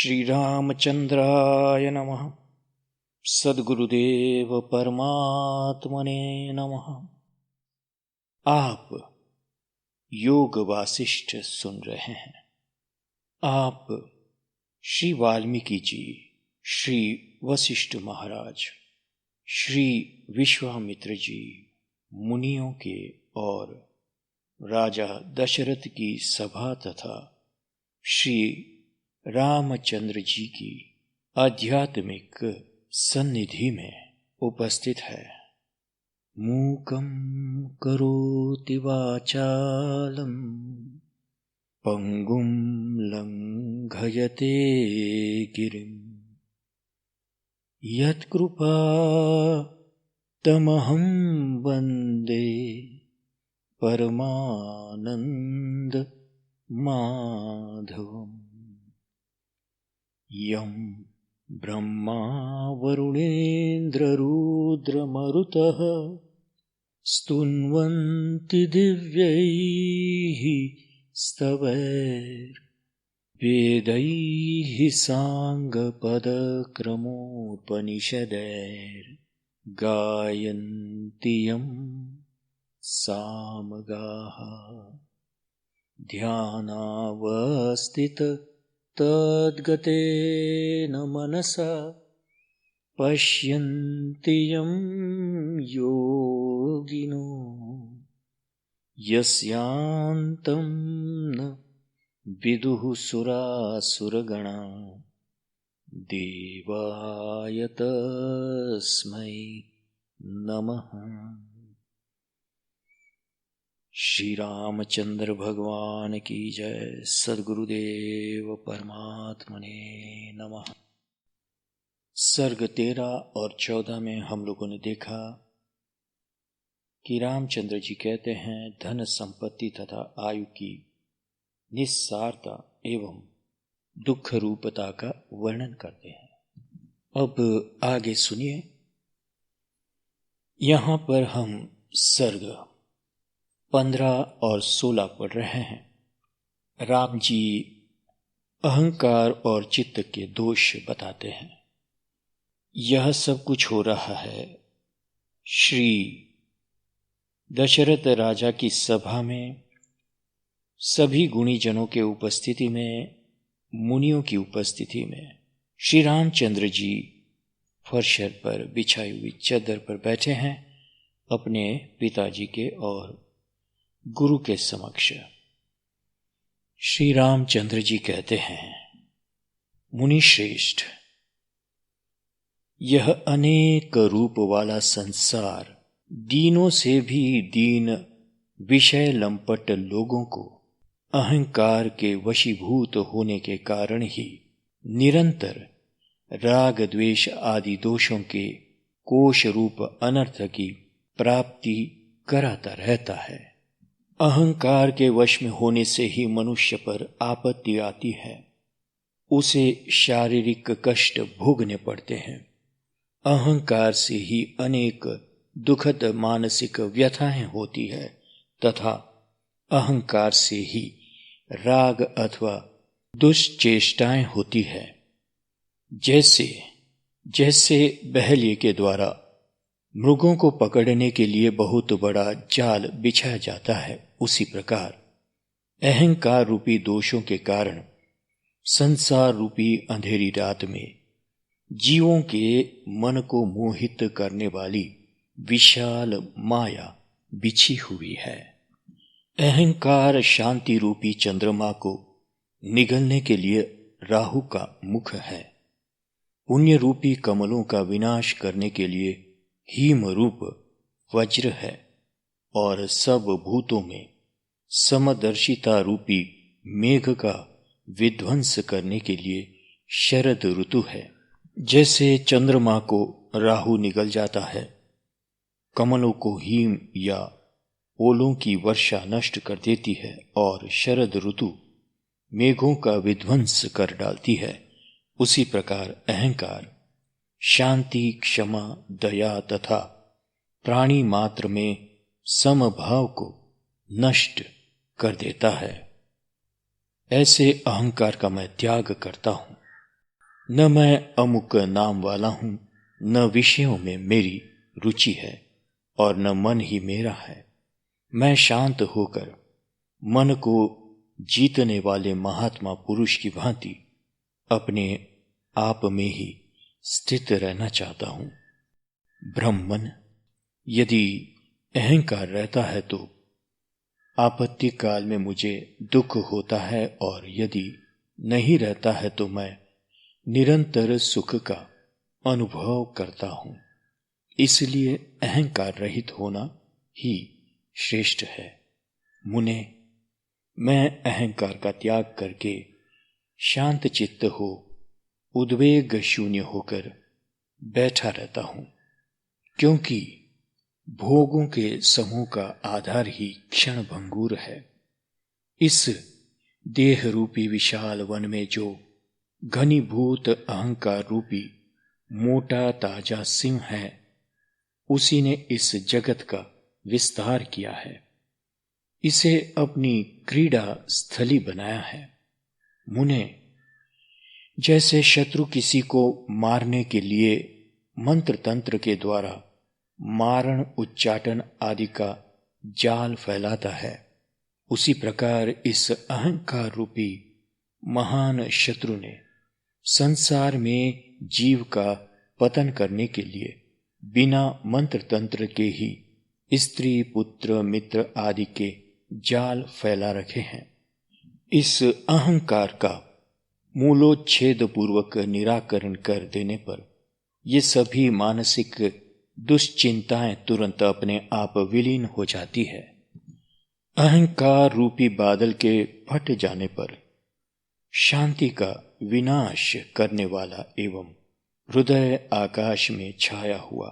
श्रीरामचंद्राय नमः। सद्गुरुदेव परमात्मने नमः। आप योग वासिष्ठ सुन रहे हैं। आप श्री वाल्मीकि जी, श्री वशिष्ठ महाराज, श्री विश्वामित्र जी मुनियों के और राजा दशरथ की सभा तथा श्री रामचंद्र जी की आध्यात्मिक सन्निधि में उपस्थित है। मूकं करोति वाचालं पंगुं लंघयते गिरिं यत्कृपा तमहं वन्दे परमानंद माधवम्। यं ब्रह्मा वरुणेन्द्ररुद्रमरुतः स्तुन्वन्ति दिव्यैः स्तवैर्वेदैः साङ्गपदक्रमोपनिषदैर्गायन्ति यं सामगाः। ध्यानावस्थित तद्गतेन मनसा पश्यन्ति यं योगिनो यस्यान्तं न विदुः सुरासुरगणा देवाय तस्मै नमः। श्री रामचंद्र भगवान की जय। सद्गुरुदेव परमात्मने नमः। सर्ग 13 और 14 में हम लोगों ने देखा कि रामचंद्र जी कहते हैं धन संपत्ति तथा आयु की निस्सारता एवं दुख रूपता का वर्णन करते हैं। अब आगे सुनिए। यहां पर हम सर्ग 15 और 16 पढ़ रहे हैं। राम जी अहंकार और चित्त के दोष बताते हैं। यह सब कुछ हो रहा है श्री दशरथ राजा की सभा में, सभी गुणीजनों के उपस्थिति में, मुनियों की उपस्थिति में। श्री रामचंद्र जी फर्श पर बिछाई हुई चादर पर बैठे हैं अपने पिताजी के और गुरु के समक्ष। श्री रामचंद्र जी कहते हैं, मुनि श्रेष्ठ, यह अनेक रूप वाला संसार दीनों से भी दीन विषय लंपट लोगों को अहंकार के वशीभूत होने के कारण ही निरंतर राग द्वेष आदि दोषों के कोश रूप अनर्थ की प्राप्ति कराता रहता है। अहंकार के वश में होने से ही मनुष्य पर आपत्ति आती है, उसे शारीरिक कष्ट भोगने पड़ते हैं। अहंकार से ही अनेक दुखद मानसिक व्यथाएं होती है तथा अहंकार से ही राग अथवा दुष्चेष्टाएं होती है। जैसे जैसे बहेलिए के द्वारा मृगों को पकड़ने के लिए बहुत बड़ा जाल बिछाया जाता है, उसी प्रकार अहंकार रूपी दोषों के कारण संसार रूपी अंधेरी रात में जीवों के मन को मोहित करने वाली विशाल माया बिछी हुई है। अहंकार शांति रूपी चंद्रमा को निगलने के लिए राहु का मुख है। पुण्य रूपी कमलों का विनाश करने के लिए हिम रूप वज्र है और सब भूतों में समदर्शिता रूपी मेघ का विध्वंस करने के लिए शरद ऋतु है। जैसे चंद्रमा को राहु निगल जाता है, कमलों को हिम या ओलों की वर्षा नष्ट कर देती है और शरद ऋतु मेघों का विध्वंस कर डालती है, उसी प्रकार अहंकार शांति, क्षमा, दया तथा प्राणी मात्र में समभाव को नष्ट कर देता है। ऐसे अहंकार का मैं त्याग करता हूं। न मैं अमुक नाम वाला हूं, न विषयों में मेरी रुचि है और न मन ही मेरा है। मैं शांत होकर मन को जीतने वाले महात्मा पुरुष की भांति अपने आप में ही स्थित रहना चाहता हूं। ब्रह्मन, यदि अहंकार रहता है तो आपत्ति काल में मुझे दुख होता है, और यदि नहीं रहता है तो मैं निरंतर सुख का अनुभव करता हूं। इसलिए अहंकार रहित होना ही श्रेष्ठ है। मुने, मैं अहंकार का त्याग करके शांत चित्त हो उद्वेग शून्य होकर बैठा रहता हूं, क्योंकि भोगों के समूह का आधार ही क्षण भंगुर है। इस देह रूपी विशाल वन में जो घनीभूत अहंकार रूपी मोटा ताजा सिंह है, उसी ने इस जगत का विस्तार किया है, इसे अपनी क्रीड़ा स्थली बनाया है। मुने, जैसे शत्रु किसी को मारने के लिए मंत्र तंत्र के द्वारा मारण उच्चाटन आदि का जाल फैलाता है, उसी प्रकार इस अहंकार रूपी महान शत्रु ने संसार में जीव का पतन करने के लिए बिना मंत्र तंत्र के ही स्त्री पुत्र मित्र आदि के जाल फैला रखे हैं। इस अहंकार का मूलोच्छेद पूर्वक निराकरण कर देने पर ये सभी मानसिक दुश्चिंताएं तुरंत अपने आप विलीन हो जाती है। अहंकार रूपी बादल के फट जाने पर शांति का विनाश करने वाला एवं हृदय आकाश में छाया हुआ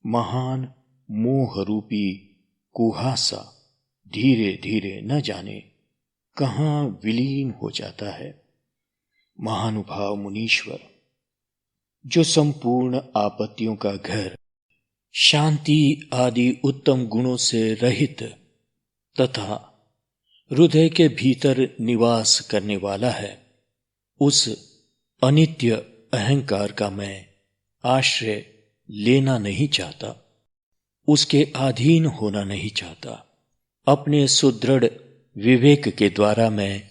महान मोह रूपी कुहासा धीरे धीरे न जाने कहां विलीन हो जाता है। महानुभाव मुनीश्वर, जो संपूर्ण आपत्तियों का घर, शांति आदि उत्तम गुणों से रहित तथा हृदय के भीतर निवास करने वाला है, उस अनित्य अहंकार का मैं आश्रय लेना नहीं चाहता, उसके अधीन होना नहीं चाहता। अपने सुदृढ़ विवेक के द्वारा मैं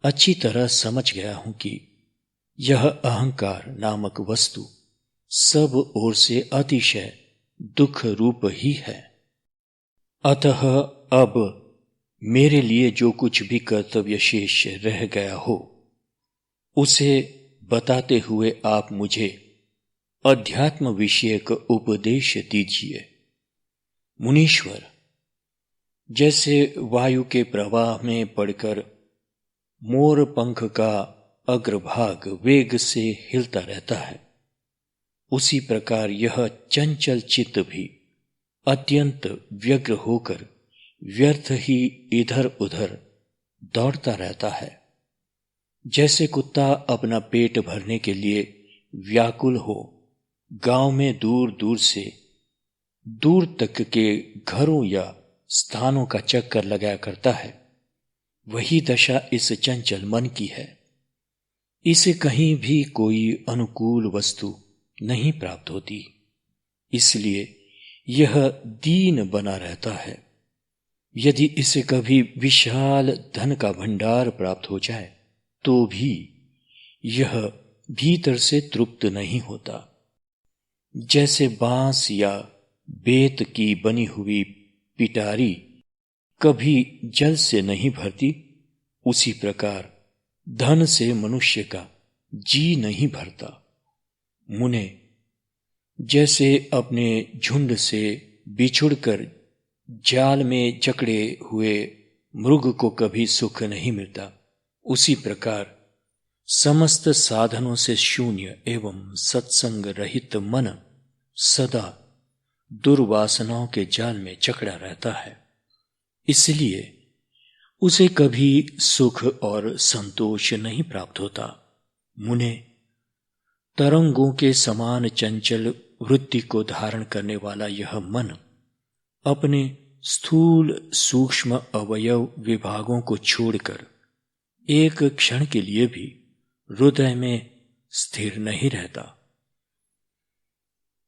अच्छी तरह समझ गया हूं कि यह अहंकार नामक वस्तु सब ओर से अतिशय दुख रूप ही है। अतः अब मेरे लिए जो कुछ भी कर्तव्य शेष रह गया हो, उसे बताते हुए आप मुझे अध्यात्म विषयक उपदेश दीजिए। मुनीश्वर, जैसे वायु के प्रवाह में पड़कर मोर पंख का अग्रभाग वेग से हिलता रहता है, उसी प्रकार यह चंचल चित्त भी अत्यंत व्यग्र होकर व्यर्थ ही इधर उधर दौड़ता रहता है। जैसे कुत्ता अपना पेट भरने के लिए व्याकुल हो गांव में दूर दूर से दूर तक के घरों या स्थानों का चक्कर लगाया करता है, वही दशा इस चंचल मन की है। इसे कहीं भी कोई अनुकूल वस्तु नहीं प्राप्त होती, इसलिए यह दीन बना रहता है। यदि इसे कभी विशाल धन का भंडार प्राप्त हो जाए तो भी यह भीतर से तृप्त नहीं होता। जैसे बांस या बेत की बनी हुई पिटारी कभी जल से नहीं भरती, उसी प्रकार धन से मनुष्य का जी नहीं भरता। मुने, जैसे अपने झुंड से बिछुड़कर जाल में जकड़े हुए मृग को कभी सुख नहीं मिलता, उसी प्रकार समस्त साधनों से शून्य एवं सत्संग रहित मन सदा दुर्वासनाओं के जाल में जकड़ा रहता है। इसलिए उसे कभी सुख और संतोष नहीं प्राप्त होता। मुने, तरंगों के समान चंचल वृत्ति को धारण करने वाला यह मन अपने स्थूल सूक्ष्म अवयव विभागों को छोड़कर एक क्षण के लिए भी हृदय में स्थिर नहीं रहता।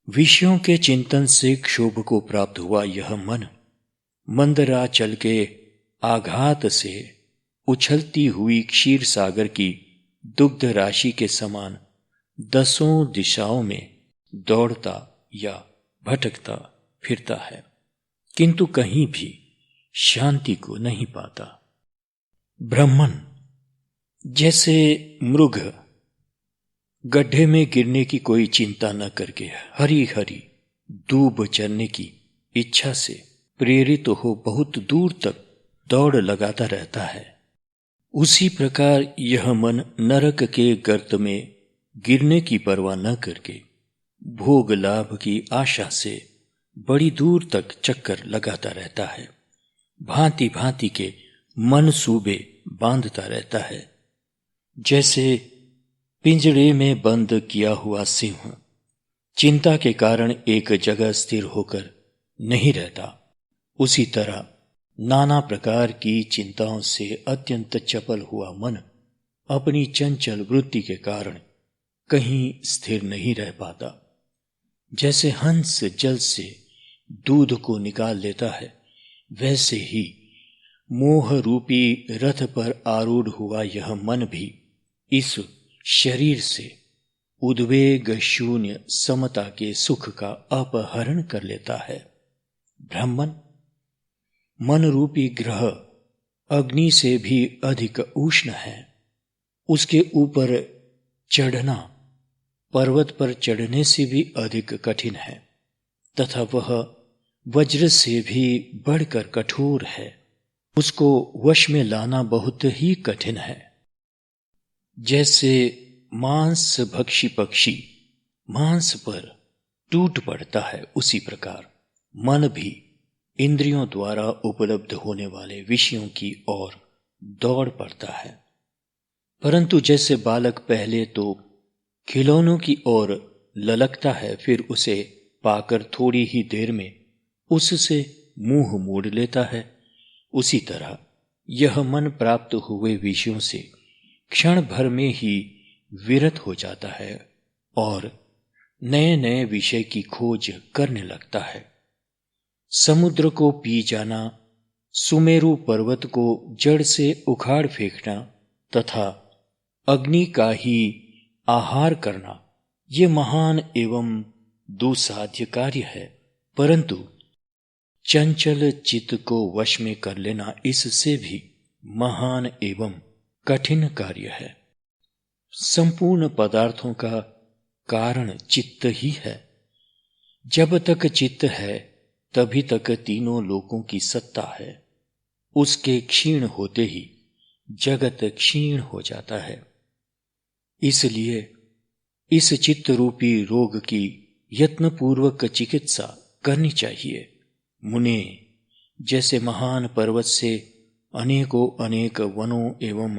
विषयों के चिंतन से क्षोभ को प्राप्त हुआ यह मन मंदराचल के आघात से उछलती हुई क्षीर सागर की दुग्ध राशि के समान दसों दिशाओं में दौड़ता या भटकता फिरता है, किंतु कहीं भी शांति को नहीं पाता। ब्राह्मण जैसे मृग गड्ढे में गिरने की कोई चिंता न करके हरी हरी दूब चरने की इच्छा से प्रेरित हो बहुत दूर तक दौड़ लगाता रहता है, उसी प्रकार यह मन नरक के गर्त में गिरने की परवाह न करके भोग लाभ की आशा से बड़ी दूर तक चक्कर लगाता रहता है, भांति भांति के मनसूबे बांधता रहता है। जैसे पिंजड़े में बंद किया हुआ सिंह चिंता के कारण एक जगह स्थिर होकर नहीं रहता, उसी तरह नाना प्रकार की चिंताओं से अत्यंत चपल हुआ मन अपनी चंचल वृत्ति के कारण कहीं स्थिर नहीं रह पाता। जैसे हंस जल से दूध को निकाल लेता है, वैसे ही मोह रूपी रथ पर आरूढ़ हुआ यह मन भी इस शरीर से उद्वेग शून्य समता के सुख का अपहरण कर लेता है। ब्राह्मण मन रूपी ग्रह अग्नि से भी अधिक उष्ण है, उसके ऊपर चढ़ना पर्वत पर चढ़ने से भी अधिक कठिन है तथा वह वज्र से भी बढ़कर कठोर है, उसको वश में लाना बहुत ही कठिन है। जैसे मांस भक्षी पक्षी मांस पर टूट पड़ता है, उसी प्रकार मन भी इंद्रियों द्वारा उपलब्ध होने वाले विषयों की ओर दौड़ पड़ता है। परंतु जैसे बालक पहले तो खिलौनों की ओर ललकता है, फिर उसे पाकर थोड़ी ही देर में उससे मुंह मोड़ लेता है, उसी तरह यह मन प्राप्त हुए विषयों से क्षण भर में ही विरत हो जाता है और नए नए विषय की खोज करने लगता है। समुद्र को पी जाना, सुमेरु पर्वत को जड़ से उखाड़ फेंकना तथा अग्नि का ही आहार करना, ये महान एवं दुसाध्य कार्य है, परंतु चंचल चित्त को वश में कर लेना इससे भी महान एवं कठिन कार्य है। संपूर्ण पदार्थों का कारण चित्त ही है। जब तक चित्त है तभी तक तीनों लोकों की सत्ता है, उसके क्षीण होते ही जगत क्षीण हो जाता है। इसलिए इस चित्त रूपी रोग की यत्नपूर्वक चिकित्सा करनी चाहिए। मुने, जैसे महान पर्वत से अनेकों अनेक वनों एवं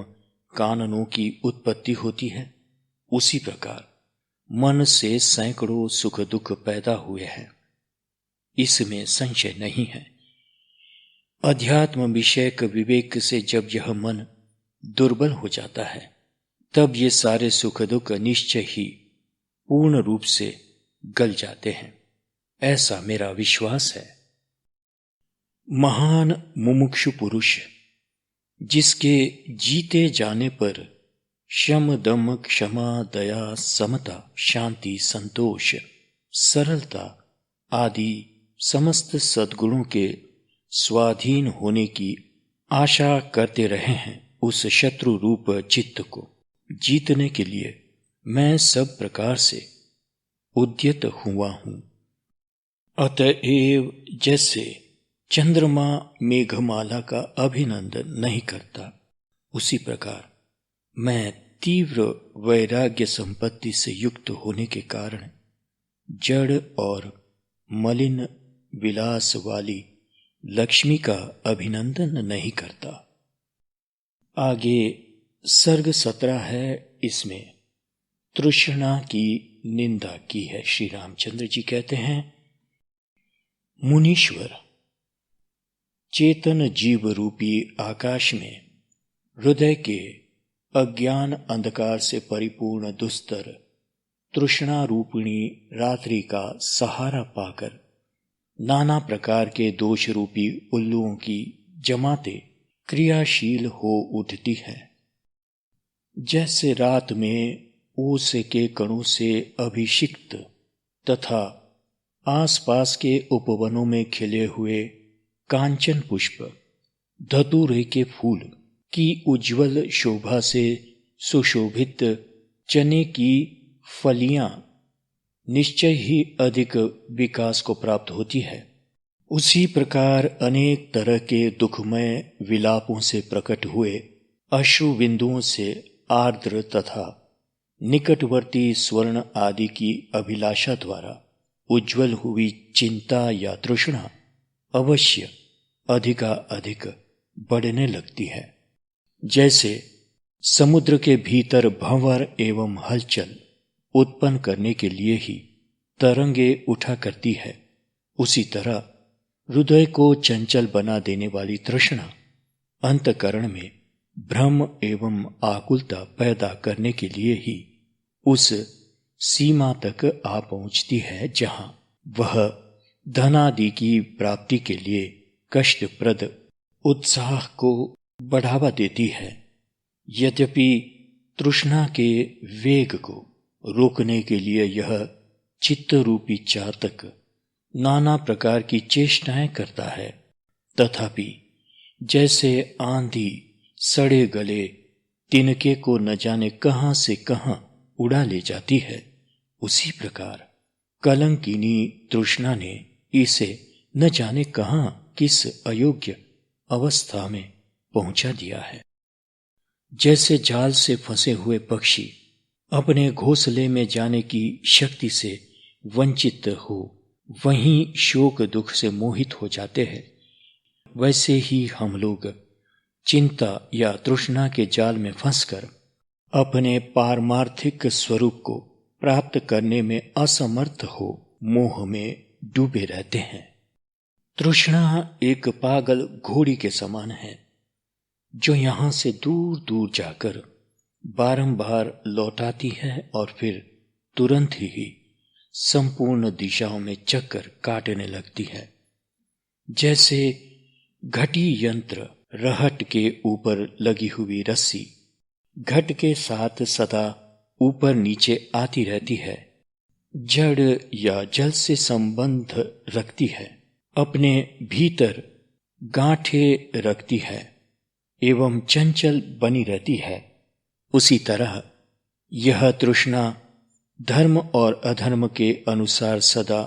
काननों की उत्पत्ति होती है, उसी प्रकार मन से सैकड़ों सुख दुख पैदा हुए हैं, इसमें संशय नहीं है। अध्यात्म विषयक विवेक से जब यह मन दुर्बल हो जाता है, तब ये सारे सुख दुख निश्चय ही पूर्ण रूप से गल जाते हैं, ऐसा मेरा विश्वास है। महान मुमुक्षु पुरुष जिसके जीते जाने पर शम दम क्षमा दया समता शांति संतोष सरलता आदि समस्त सद्गुणों के स्वाधीन होने की आशा करते रहे हैं, उस शत्रु रूप चित्त को जीतने के लिए मैं सब प्रकार से उद्यत हुआ हूं। अतएव जैसे चंद्रमा मेघमाला का अभिनंदन नहीं करता, उसी प्रकार मैं तीव्र वैराग्य संपत्ति से युक्त होने के कारण जड़ और मलिन विलास वाली लक्ष्मी का अभिनंदन नहीं करता। आगे सर्ग 17 है, इसमें तृष्णा की निंदा की है। श्री रामचंद्र जी कहते हैं, मुनीश्वर, चेतन जीव रूपी आकाश में हृदय के अज्ञान अंधकार से परिपूर्ण दुस्तर तृष्णा रूपिणी रात्रि का सहारा पाकर नाना प्रकार के दोष रूपी उल्लुओं की जमाते क्रियाशील हो उठती है। जैसे रात में ओस के कणों से अभिषिक्त तथा आसपास के उपवनों में खिले हुए कांचन पुष्प धतूरे के फूल की उज्जवल शोभा से सुशोभित चने की फलियां निश्चय ही अधिक विकास को प्राप्त होती है, उसी प्रकार अनेक तरह के दुखमय विलापों से प्रकट हुए अश्रु बिंदुओं से आर्द्र तथा निकटवर्ती स्वर्ण आदि की अभिलाषा द्वारा उज्जवल हुई चिंता या तृष्णा अवश्य अधिकाधिक बढ़ने लगती है। जैसे समुद्र के भीतर भंवर एवं हलचल उत्पन्न करने के लिए ही तरंगे उठा करती है, उसी तरह हृदय को चंचल बना देने वाली तृष्णा अंतकरण में भ्रम एवं आकुलता पैदा करने के लिए ही उस सीमा तक आ पहुंचती है जहां वह धनादि की प्राप्ति के लिए कष्टप्रद उत्साह को बढ़ावा देती है। यद्यपि तृष्णा के वेग को रोकने के लिए यह चित्त रूपी चातक नाना प्रकार की चेष्टाएं करता है, तथापि जैसे आंधी सड़े गले तिनके को न जाने कहां से कहां उड़ा ले जाती है, उसी प्रकार कलंकिनी तृष्णा ने इसे न जाने कहां किस अयोग्य अवस्था में पहुंचा दिया है। जैसे जाल से फंसे हुए पक्षी अपने घोंसले में जाने की शक्ति से वंचित हो वहीं शोक दुख से मोहित हो जाते हैं, वैसे ही हम लोग चिंता या तृष्णा के जाल में फंसकर अपने पारमार्थिक स्वरूप को प्राप्त करने में असमर्थ हो मोह में डूबे रहते हैं। तृष्णा एक पागल घोड़ी के समान है जो यहां से दूर दूर जाकर बारंबार लौटाती है और फिर तुरंत ही संपूर्ण दिशाओं में चक्कर काटने लगती है। जैसे घटी यंत्र रहट के ऊपर लगी हुई रस्सी घट के साथ सदा ऊपर नीचे आती रहती है, जड़ या जल से संबंध रखती है, अपने भीतर गांठे रखती है एवं चंचल बनी रहती है, उसी तरह यह तृष्णा धर्म और अधर्म के अनुसार सदा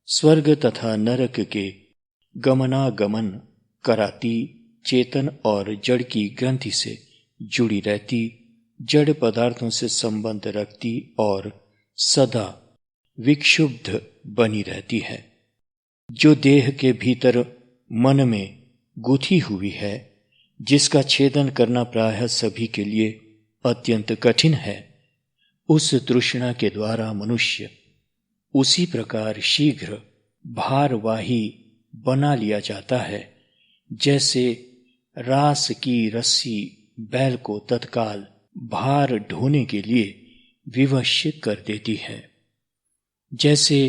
स्वर्ग तथा नरक के गमनागमन कराती चेतन और जड़ की ग्रंथि से जुड़ी रहती, जड़ पदार्थों से संबंध रखती और सदा विक्षुब्ध बनी रहती है। जो देह के भीतर मन में गुथी हुई है, जिसका छेदन करना प्रायः सभी के लिए अत्यंत कठिन है, उस तृष्णा के द्वारा मनुष्य उसी प्रकार शीघ्र भारवाही बना लिया जाता है जैसे रास की रस्सी बैल को तत्काल भार ढोने के लिए विवश कर देती है। जैसे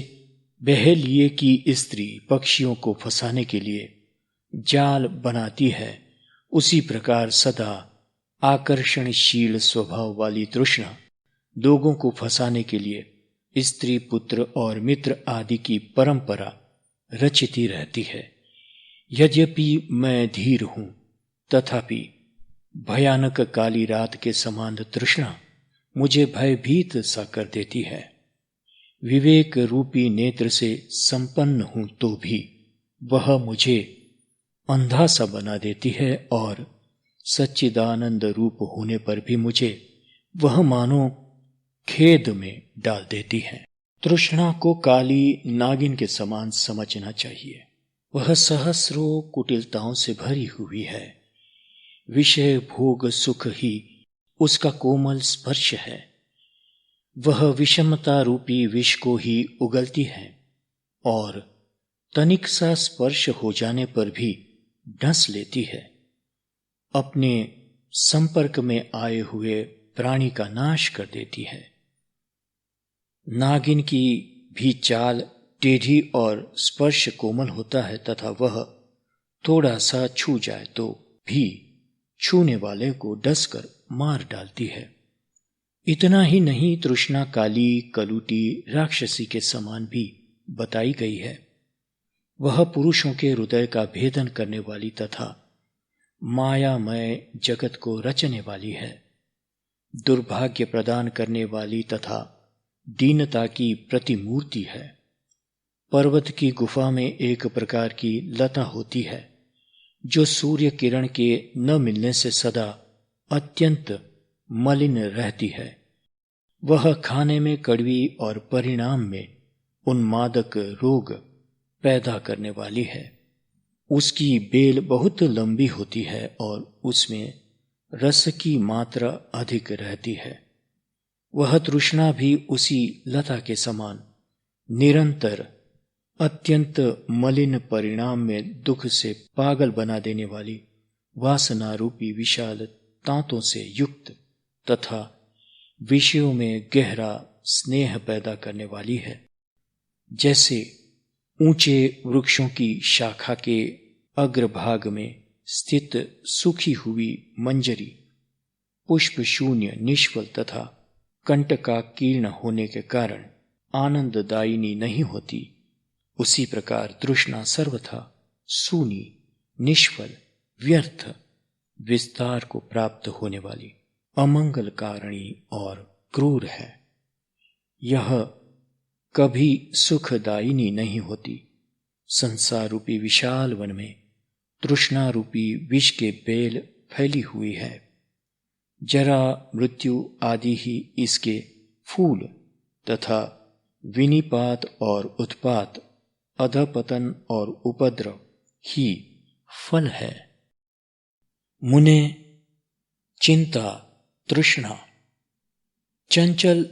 बहेलिए की स्त्री पक्षियों को फंसाने के लिए जाल बनाती है, उसी प्रकार सदा आकर्षणशील स्वभाव वाली तृष्णा लोगों को फंसाने के लिए स्त्री पुत्र और मित्र आदि की परंपरा रचती रहती है। यद्यपि मैं धीर हूं, तथापि भयानक काली रात के समान तृष्णा मुझे भयभीत सा कर देती है। विवेक रूपी नेत्र से संपन्न हूं तो भी वह मुझे अंधा सा बना देती है और सच्चिदानंद रूप होने पर भी मुझे वह मानो खेद में डाल देती है। तृष्णा को काली नागिन के समान समझना चाहिए। वह सहस्रों कुटिलताओं से भरी हुई है। विषय भोग सुख ही उसका कोमल स्पर्श है। वह विषमता रूपी विष को ही उगलती है और तनिक सा स्पर्श हो जाने पर भी डस लेती है। अपने संपर्क में आए हुए प्राणी का नाश कर देती है। नागिन की भी चाल टेढ़ी और स्पर्श कोमल होता है तथा वह थोड़ा सा छू जाए तो भी छूने वाले को डसकर मार डालती है। इतना ही नहीं, तृष्णा काली, कलूटी, राक्षसी के समान भी बताई गई है। वह पुरुषों के हृदय का भेदन करने वाली तथा मायामय जगत को रचने वाली है, दुर्भाग्य प्रदान करने वाली तथा दीनता की प्रतिमूर्ति है। पर्वत की गुफा में एक प्रकार की लता होती है जो सूर्य किरण के न मिलने से सदा अत्यंत मलिन रहती है। वह खाने में कड़वी और परिणाम में उन्मादक रोग पैदा करने वाली है। उसकी बेल बहुत लंबी होती है और उसमें रस की मात्रा अधिक रहती है। वह तृष्णा भी उसी लता के समान निरंतर अत्यंत मलिन परिणाम में दुख से पागल बना देने वाली वासना रूपी विशाल तांतों से युक्त तथा विषयों में गहरा स्नेह पैदा करने वाली है। जैसे ऊंचे वृक्षों की शाखा के अग्रभाग में स्थित सूखी हुई मंजरी पुष्प शून्य, निष्फल तथा कंटकाकीर्ण होने के कारण आनंददायिनी नहीं होती, उसी प्रकार तृष्णा सर्वथा सूनी, निष्फल, व्यर्थ, विस्तार को प्राप्त होने वाली अमंगल कारिणी और क्रूर है। यह कभी सुखदायिनी नहीं होती। संसार रूपी विशाल वन में तृष्णा रूपी विष के बेल फैली हुई है। जरा, मृत्यु आदि ही इसके फूल तथा विनिपात और उत्पात, अधपतन और उपद्रव ही फल है। मुने, चिंता, तृष्णा चंचल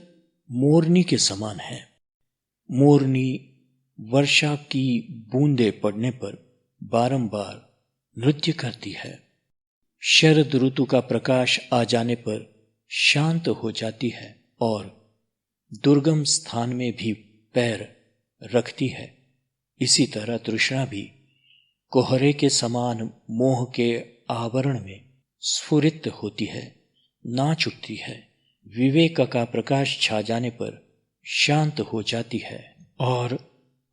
मोरनी के समान है। मोरनी वर्षा की बूंदें पड़ने पर बारंबार नृत्य करती है। शरद ऋतु का प्रकाश आ जाने पर शांत हो जाती है और दुर्गम स्थान में भी पैर रखती है। इसी तरह तृष्णा भी कोहरे के समान मोह के आवरण में स्फुरित होती है, नाच उठती है। विवेक का प्रकाश छा जाने पर शांत हो जाती है और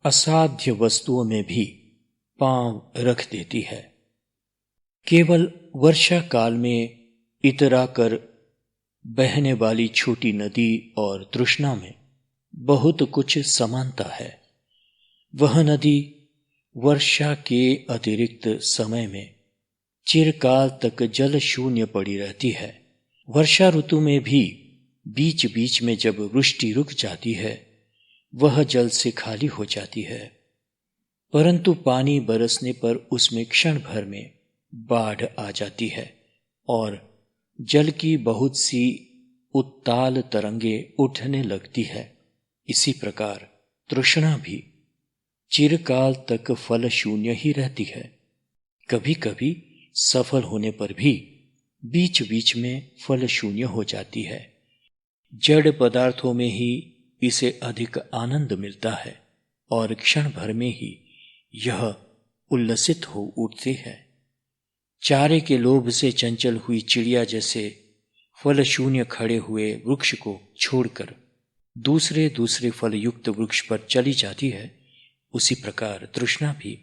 असाध्य वस्तुओं में भी पांव रख देती है। केवल वर्षा काल में इतरा कर बहने वाली छोटी नदी और तृष्णा में बहुत कुछ समानता है। वह नदी वर्षा के अतिरिक्त समय में चिरकाल तक जल शून्य पड़ी रहती है। वर्षा ऋतु में भी बीच बीच में जब वृष्टि रुक जाती है, वह जल से खाली हो जाती है, परंतु पानी बरसने पर उसमें क्षण भर में बाढ़ आ जाती है और जल की बहुत सी उत्ताल तरंगे उठने लगती है। इसी प्रकार तृष्णा भी चिरकाल तक फल शून्य ही रहती है। कभी कभी सफल होने पर भी बीच बीच में फल शून्य हो जाती है। जड़ पदार्थों में ही इसे अधिक आनंद मिलता है और क्षण भर में ही यह उल्लसित हो उठती है। चारे के लोभ से चंचल हुई चिड़िया जैसे फल शून्य खड़े हुए वृक्ष को छोड़कर दूसरे दूसरे फल युक्त वृक्ष पर चली जाती है, उसी प्रकार तृष्णा भी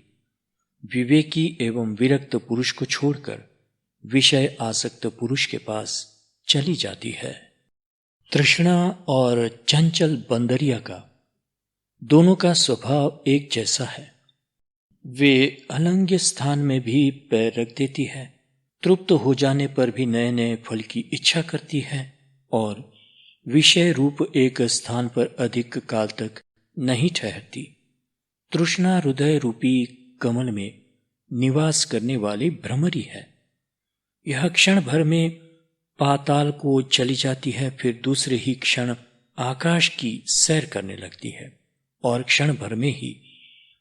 विवेकी एवं विरक्त पुरुष को छोड़कर विषय आसक्त पुरुष के पास चली जाती है। तृष्णा और चंचल बंदरिया का दोनों का स्वभाव एक जैसा है। वे अलंघ्य स्थान में भी पैर रख देती है, तृप्त हो जाने पर भी नए नए फल की इच्छा करती है और विषय रूप एक स्थान पर अधिक काल तक नहीं ठहरती। तृष्णा हृदय रूपी कमल में निवास करने वाली भ्रमरी है। यह क्षण भर में पाताल को चली जाती है, फिर दूसरे ही क्षण आकाश की सैर करने लगती है और क्षण भर में ही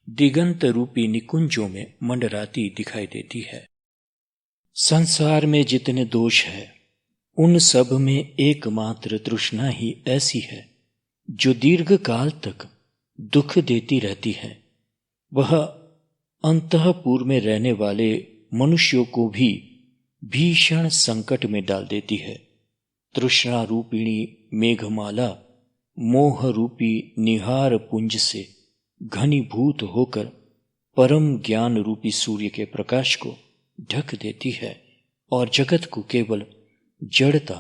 दिगंत रूपी निकुंजों में मंडराती दिखाई देती है। संसार में जितने दोष है उन सब में एकमात्र तृष्णा ही ऐसी है जो दीर्घ काल तक दुख देती रहती है। वह अंतःपुर में रहने वाले मनुष्यों को भी भीषण संकट में डाल देती है। तृष्णा रूपिणी मेघमाला मोह रूपी निहार पुंज से घनीभूत होकर परम ज्ञान रूपी सूर्य के प्रकाश को ढक देती है और जगत को केवल जड़ता,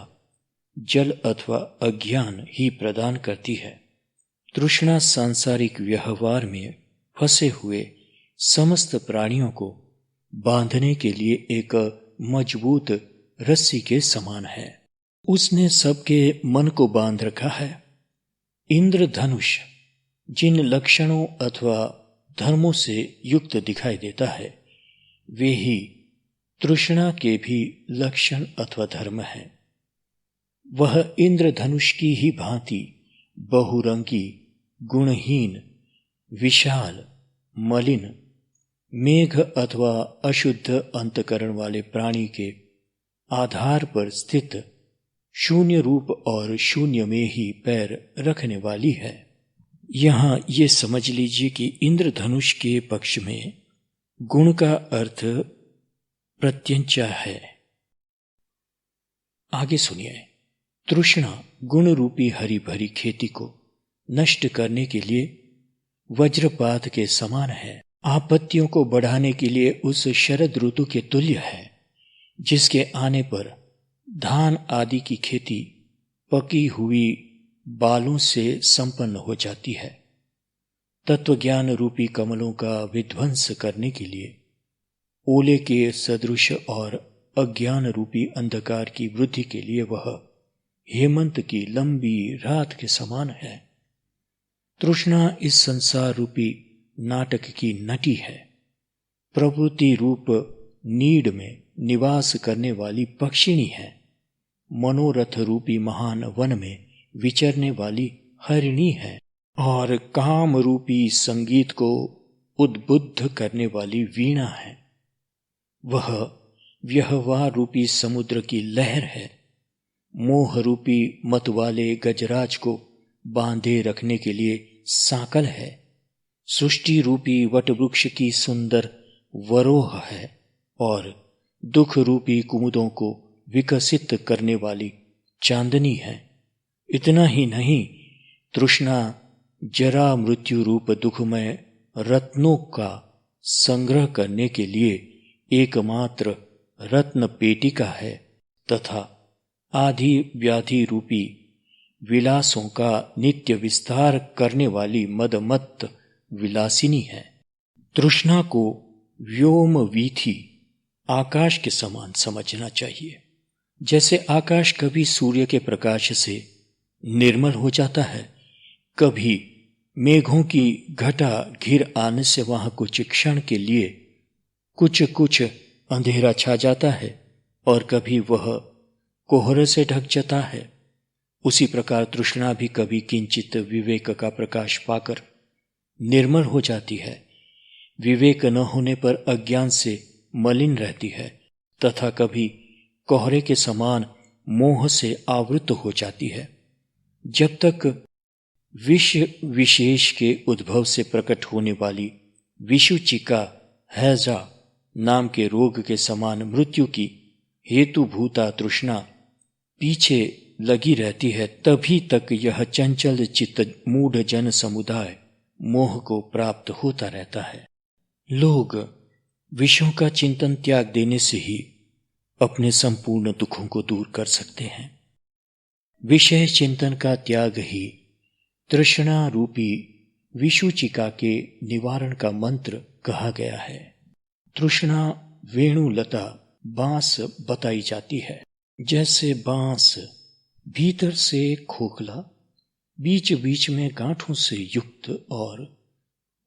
जल अथवा अज्ञान ही प्रदान करती है। तृष्णा सांसारिक व्यवहार में फंसे हुए समस्त प्राणियों को बांधने के लिए एक मजबूत रस्सी के समान है। उसने सबके मन को बांध रखा है। इंद्रधनुष जिन लक्षणों अथवा धर्मों से युक्त दिखाई देता है वे ही तृष्णा के भी लक्षण अथवा धर्म है। वह इंद्रधनुष की ही भांति बहुरंगी, गुणहीन, विशाल, मलिन, मेघ अथवा अशुद्ध अंतकरण वाले प्राणी के आधार पर स्थित शून्य रूप और शून्य में ही पैर रखने वाली है। यहां ये समझ लीजिए कि इंद्रधनुष के पक्ष में गुण का अर्थ प्रत्यंचा है। आगे सुनिए। तृष्णा गुण रूपी हरी भरी खेती को नष्ट करने के लिए वज्रपात के समान है। आपत्तियों को बढ़ाने के लिए उस शरद ऋतु के तुल्य है जिसके आने पर धान आदि की खेती पकी हुई बालों से संपन्न हो जाती है। तत्वज्ञान रूपी कमलों का विध्वंस करने के लिए ओले के सदृश और अज्ञान रूपी अंधकार की वृद्धि के लिए वह हेमंत की लंबी रात के समान है। तृष्णा इस संसार रूपी नाटक की नटी है। प्रवृत्ति रूप नीड में निवास करने वाली पक्षिणी है। मनोरथ रूपी महान वन में विचरने वाली हरिणी है और काम रूपी संगीत को उद्बुद्ध करने वाली वीणा है। वह व्यवहार रूपी समुद्र की लहर है। मोह रूपी मत वाले गजराज को बांधे रखने के लिए सांकल है। सृष्टि रूपी वटवृक्ष की सुंदर वरोह है और दुख रूपी कुमुदों को विकसित करने वाली चांदनी है। इतना ही नहीं, तृष्णा जरा मृत्यु रूप दुखमय रत्नों का संग्रह करने के लिए एकमात्र रत्न पेटिका है तथा आदि व्याधि रूपी विलासों का नित्य विस्तार करने वाली मदमत्त विलासिनी है। तृष्णा को व्योम वीथी आकाश के समान समझना चाहिए। जैसे आकाश कभी सूर्य के प्रकाश से निर्मल हो जाता है, कभी मेघों की घटा घिर आने से वहां कुछ क्षण के लिए कुछ अंधेरा छा जाता है और कभी वह कोहरे से ढक जाता है, उसी प्रकार तृष्णा भी कभी किंचित विवेक का प्रकाश पाकर निर्मल हो जाती है। विवेक न होने पर अज्ञान से मलिन रहती है तथा कभी कोहरे के समान मोह से आवृत हो जाती है। जब तक विशेष के उद्भव से प्रकट होने वाली विषुचिका हैजा नाम के रोग के समान मृत्यु की हेतुभूता तृष्णा पीछे लगी रहती है, तभी तक यह चंचल चित्त मूढ़ जन समुदाय मोह को प्राप्त होता रहता है। लोग विषयों का चिंतन त्याग देने से ही अपने संपूर्ण दुखों को दूर कर सकते हैं। विषय चिंतन का त्याग ही तृष्णा रूपी विषुचिका के निवारण का मंत्र कहा गया है। तृष्णा वेणुलता बांस बताई जाती है। जैसे बांस भीतर से खोखला, बीच बीच में गांठों से युक्त और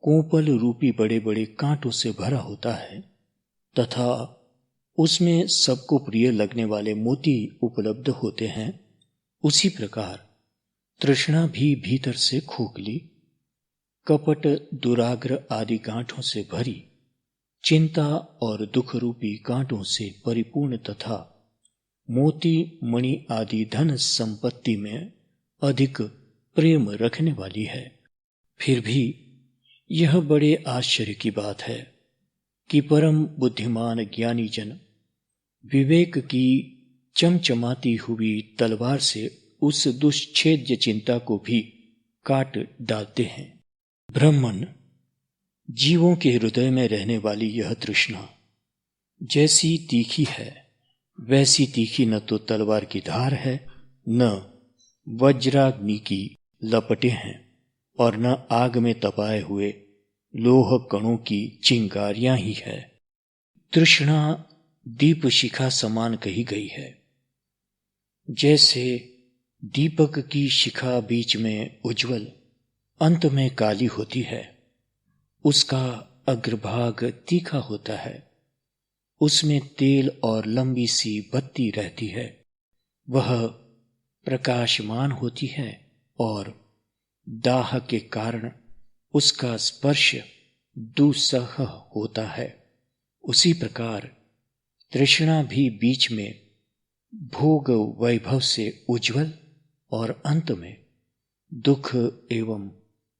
कोपल रूपी बड़े बड़े कांटों से भरा होता है तथा उसमें सबको प्रिय लगने वाले मोती उपलब्ध होते हैं, उसी प्रकार तृष्णा भी भीतर से खोखली, कपट, दुराग्र आदि गांठों से भरी, चिंता और दुख रूपी कांटों से परिपूर्ण तथा मोती मणि आदि धन संपत्ति में अधिक प्रेम रखने वाली है। फिर भी यह बड़े आश्चर्य की बात है कि परम बुद्धिमान ज्ञानी जन विवेक की चमचमाती हुई तलवार से उस दुष्छेद्य चिंता को भी काट डालते हैं। ब्राह्मण जीवों के हृदय में रहने वाली यह तृष्णा जैसी तीखी है, वैसी तीखी न तो तलवार की धार है, न वज्राग्नि की लपटें हैं, और न आग में तपाए हुए लोह कणों की चिंगारियां ही है। तृष्णा दीप शिखा समान कही गई है। जैसे दीपक की शिखा बीच में उज्जवल, अंत में काली होती है, उसका अग्रभाग तीखा होता है, उसमें तेल और लंबी सी बत्ती रहती है, वह प्रकाशमान होती है और दाह के कारण उसका स्पर्श दुस्सह होता है। उसी प्रकार तृष्णा भी बीच में भोग वैभव से उज्जवल और अंत में दुख एवं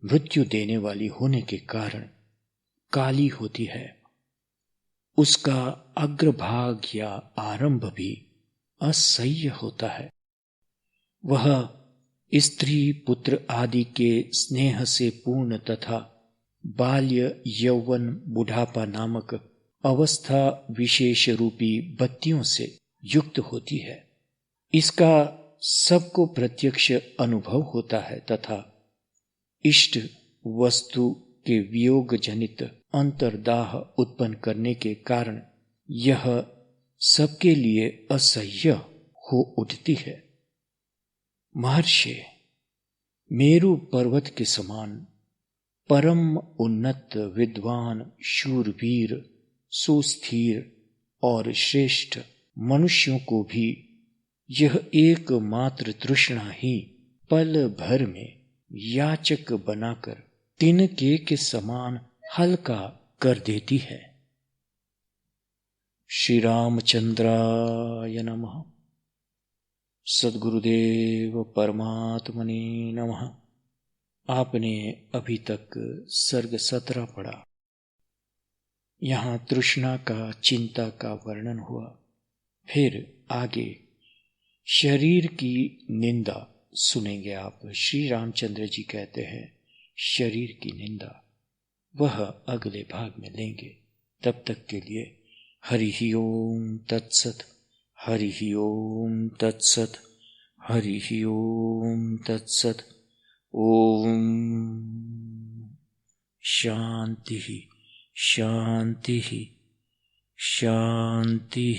मृत्यु देने वाली होने के कारण काली होती है। उसका अग्रभाग या आरंभ भी असह्य होता है। वह स्त्री पुत्र आदि के स्नेह से पूर्ण तथा बाल्य यौवन बुढ़ापा नामक अवस्था विशेष रूपी बत्तियों से युक्त होती है। इसका सबको प्रत्यक्ष अनुभव होता है तथा इष्ट वस्तु के वियोग जनित अंतर्दाह उत्पन्न करने के कारण यह सबके लिए असह्य हो उठती है। महर्षि, मेरु पर्वत के समान परम उन्नत विद्वान शूरवीर सुस्थिर और श्रेष्ठ मनुष्यों को भी यह एकमात्र तृष्णा ही पल भर में याचक बनाकर तिनके के समान हल्का कर देती है। श्री रामचंद्राय नमः। सद्गुरुदेव परमात्मने नमः। आपने अभी तक सर्ग 17 पढ़ा। यहाँ तृष्णा का, चिंता का वर्णन हुआ। फिर आगे शरीर की निंदा सुनेंगे आप। श्री रामचंद्र जी कहते हैं शरीर की निंदा वह अगले भाग में लेंगे। तब तक के लिए हरि ओम तत्सत, हरि ओम तत्सत, हरि ओम तत्सत। ओम शांति शांति शांति।